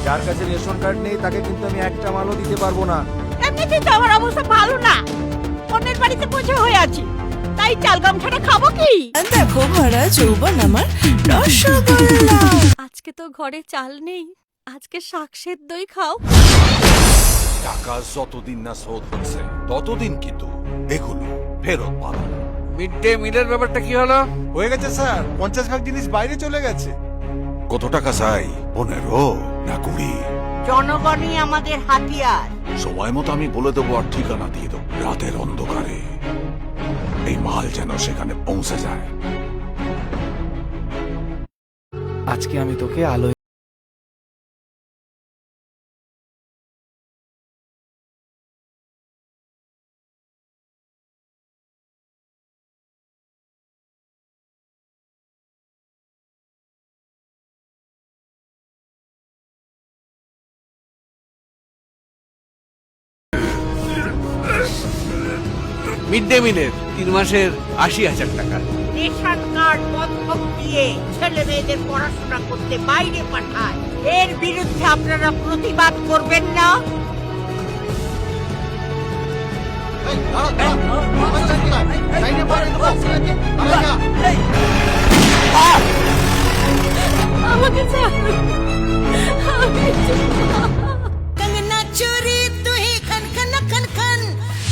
যার কাছে ration card নেই তাকে কিন্তু আমি একটা মালও দিতে পারবো না। এমনিতেই তো আমার অবস্থা ভালো না, অন্যের বাড়িতে বোঝা হয়ে আছি, তাই চাল গামছাটা খাবো কি? দেখো ভরা যৌবন আমার রসগোল্লা। আজকে তো ঘরে চাল নেই, আজকে শাক সেদ্ধই খাও। টাকা যতদিন না শোধ হচ্ছে ততদিন কিন্তু এগুলো ফেরত পাবেন। মিড ডে মিলের ব্যাপারটা কি হলো? হয়ে গেছে স্যার, 50 ভাগ জিনিস বাইরে চলে গেছে। কত টাকা চাই? 15 না 20? জনগণই আমাদের হাতিয়ার। সময় মতো আমি বলে দেবো আর ঠিকানা দিয়ে দেবো। রাতের অন্ধকারে এই মাল যেন সেখানে পৌঁছে যায়। আজকে আমি তোকে আলো মিড ডে মিলের 3 মাসের 80,000 টাকা। রেশন কার্ড বন্ধক দিয়ে ছেলে মেয়েদের পড়াশোনা করতে বাইরে পাঠায়, এর বিরুদ্ধে আপনারা প্রতিবাদ করবেন না? আমাকে कंगना चोरी तू ही खन खन खन खन,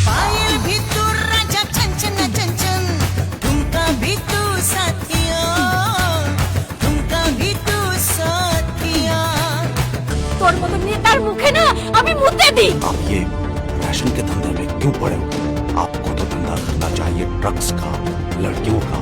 पायल भी तू राजा छन छन छन छन, तुमका भी तू साथिया, तुमका भी तू साथिया। তোর মতো নেতার মুখে না আমি মুতে দিই। आप ये फैशन के धंधे में क्यों पड़े हो? आपको तो धंधा करना चाहिए ड्रग्स का, लड़कियों का,